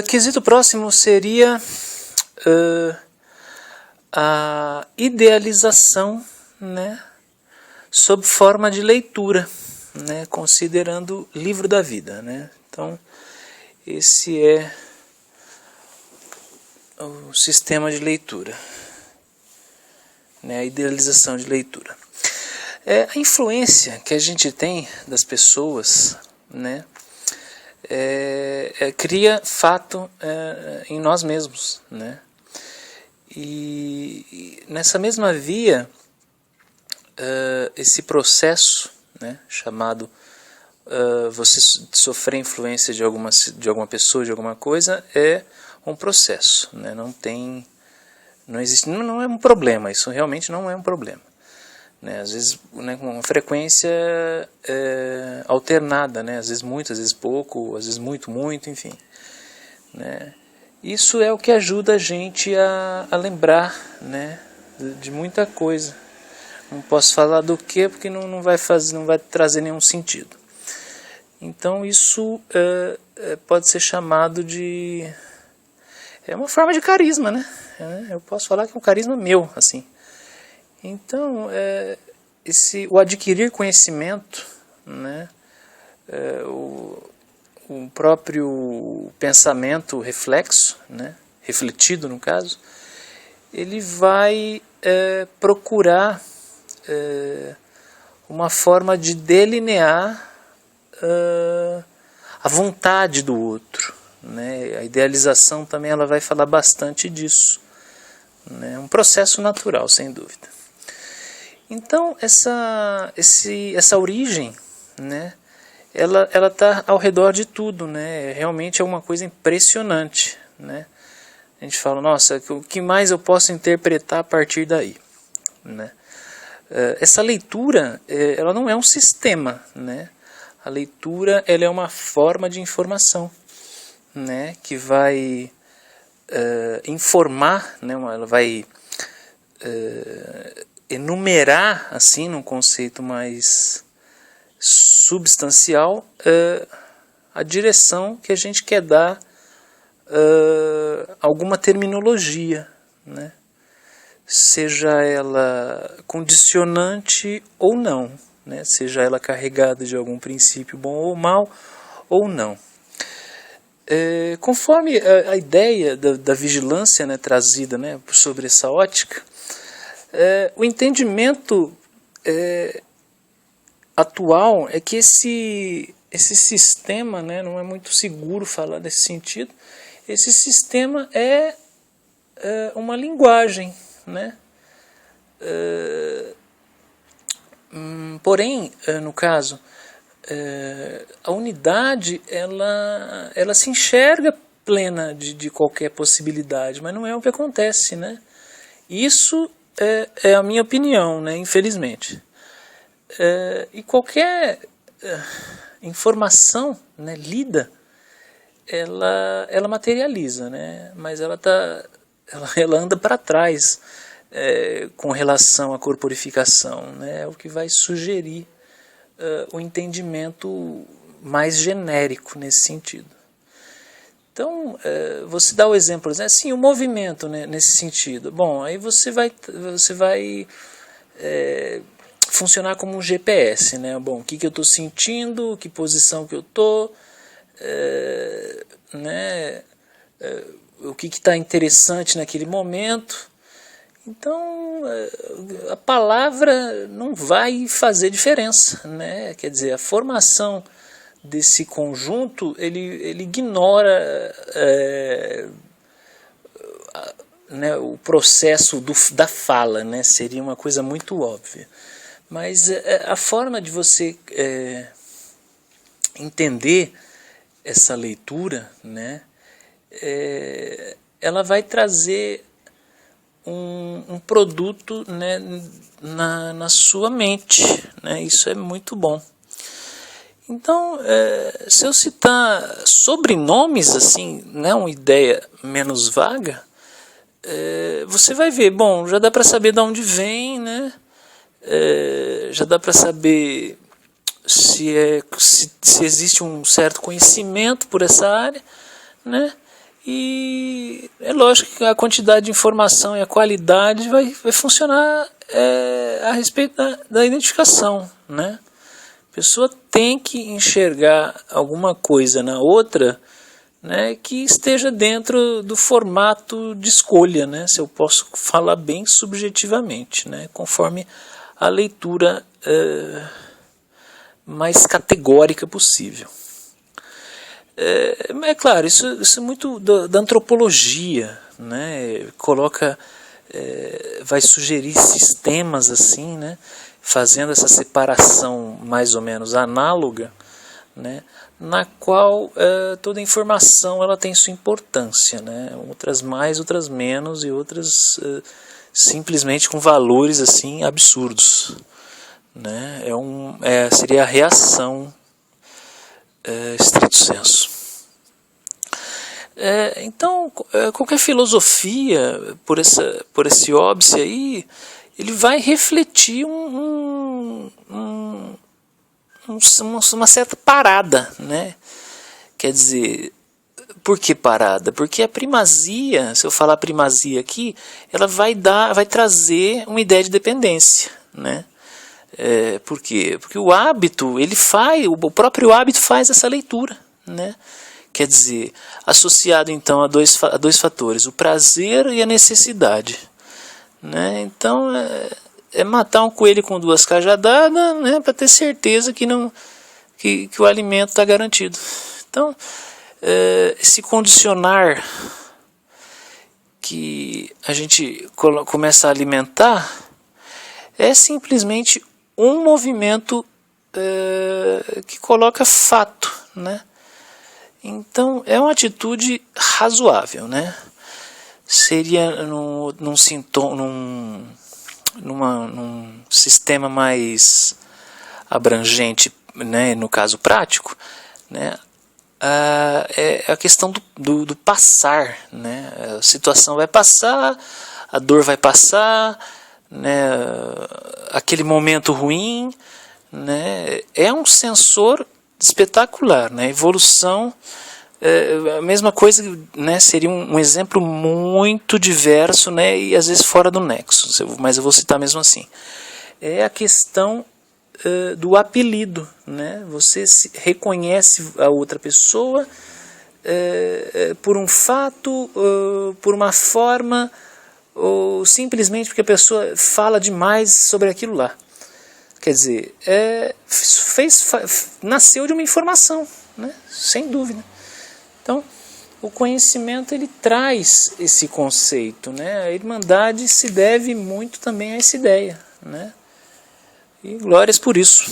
Quesito próximo seria a idealização, né, sob forma de leitura, né, considerando livro da vida, né? Então, esse é o sistema de leitura, né, a idealização de leitura. A influência que a gente tem das pessoas, né, cria fato em nós mesmos, né? E nessa mesma via, esse processo, né, chamado você sofrer influência de alguma pessoa, de alguma coisa, é um processo, né? Não existe, não é um problema, isso realmente não é um problema, né? Às vezes, né, com uma frequência alternada, né? Às vezes muito, às vezes pouco, às vezes muito, enfim, né? Isso é o que ajuda a gente a lembrar, né, de muita coisa. Não posso falar do que, porque não vai trazer nenhum sentido. Então isso pode ser chamado de... é uma forma de carisma, né? Eu posso falar que é um carisma meu, assim. Então, o adquirir conhecimento, né, o próprio pensamento reflexo, né, refletido no caso, ele vai procurar uma forma de delinear a vontade do outro, né? A idealização também ela vai falar bastante disso, né? É um processo natural, sem dúvida. Então essa origem, né, ela está ao redor de tudo, né? Realmente é uma coisa impressionante, né? A gente fala, nossa, o que mais eu posso interpretar a partir daí, né? Essa leitura, ela não é um sistema, né? A leitura, ela é uma forma de informação, né? Que vai informar, né? Ela vai enumerar, assim, num conceito mais substancial, a direção que a gente quer dar alguma terminologia, né? Seja ela condicionante ou não, né? Seja ela carregada de algum princípio bom ou mal, ou não. Conforme a ideia da vigilância, né, trazida, né, sobre essa ótica, o entendimento atual é que esse sistema, né, não é muito seguro falar nesse sentido. Esse sistema é uma linguagem, né? Porém, no caso, a unidade ela se enxerga plena de qualquer possibilidade, mas não é o que acontece, né? Isso é a minha opinião, né? Infelizmente. E qualquer informação, né, lida, ela materializa, né? Mas ela anda para trás com relação à corporificação, né? É o que vai sugerir o entendimento mais genérico nesse sentido. Então, você dá o exemplo, assim, o movimento, né, nesse sentido. Bom, aí você vai funcionar como um GPS, né? Bom, o que eu estou sentindo, que posição que eu estou, né? O que está interessante naquele momento. Então, a palavra não vai fazer diferença, né? Quer dizer, a formação desse conjunto, ele ignora né, o processo da fala, né? Seria uma coisa muito óbvia. Mas a forma de você entender essa leitura, né, ela vai trazer um produto, né, na sua mente, né? Isso é muito bom. Então, se eu citar sobrenomes, assim, né, uma ideia menos vaga, você vai ver, bom, já dá para saber de onde vem, né? Já dá para saber se existe um certo conhecimento por essa área, né? E é lógico que a quantidade de informação e a qualidade vai funcionar a respeito da identificação, né? A pessoa tem que enxergar alguma coisa na outra, né, que esteja dentro do formato de escolha, né, se eu posso falar bem subjetivamente, né, conforme a leitura mais categórica possível. É claro, isso é muito da antropologia, né, vai sugerir sistemas assim, né, fazendo essa separação mais ou menos análoga, né, na qual toda informação ela tem sua importância, né, outras mais, outras menos e outras simplesmente com valores assim absurdos, né, seria a reação estrito sensu. Então, qualquer filosofia, por esse óbice aí, ele vai refletir uma certa parada, né? Quer dizer, por que parada? Porque a primazia, se eu falar primazia aqui, ela vai trazer uma ideia de dependência, né? Por quê? Porque o hábito, o próprio hábito faz essa leitura, né? Quer dizer, associado então a dois fatores, o prazer e a necessidade, né? Então é matar um coelho com duas cajadadas, né, para ter certeza que o alimento está garantido. Então, esse condicionar que a gente começa a alimentar é simplesmente um movimento que coloca fato, né? Então é uma atitude razoável, né? Seria num sistema mais abrangente, né, no caso prático, né, é a questão do passar, né? A situação vai passar, a dor vai passar, né, aquele momento ruim, né, é um sensor espetacular, né? Evolução, a mesma coisa, né, seria um exemplo muito diverso, né, e às vezes fora do nexo, mas eu vou citar mesmo assim. É a questão do apelido, né? Você reconhece a outra pessoa por um fato, por uma forma, ou simplesmente porque a pessoa fala demais sobre aquilo lá. Quer dizer, nasceu de uma informação, né? Sem dúvida. Então, o conhecimento ele traz esse conceito, né? A Irmandade se deve muito também a essa ideia, né? E glórias por isso.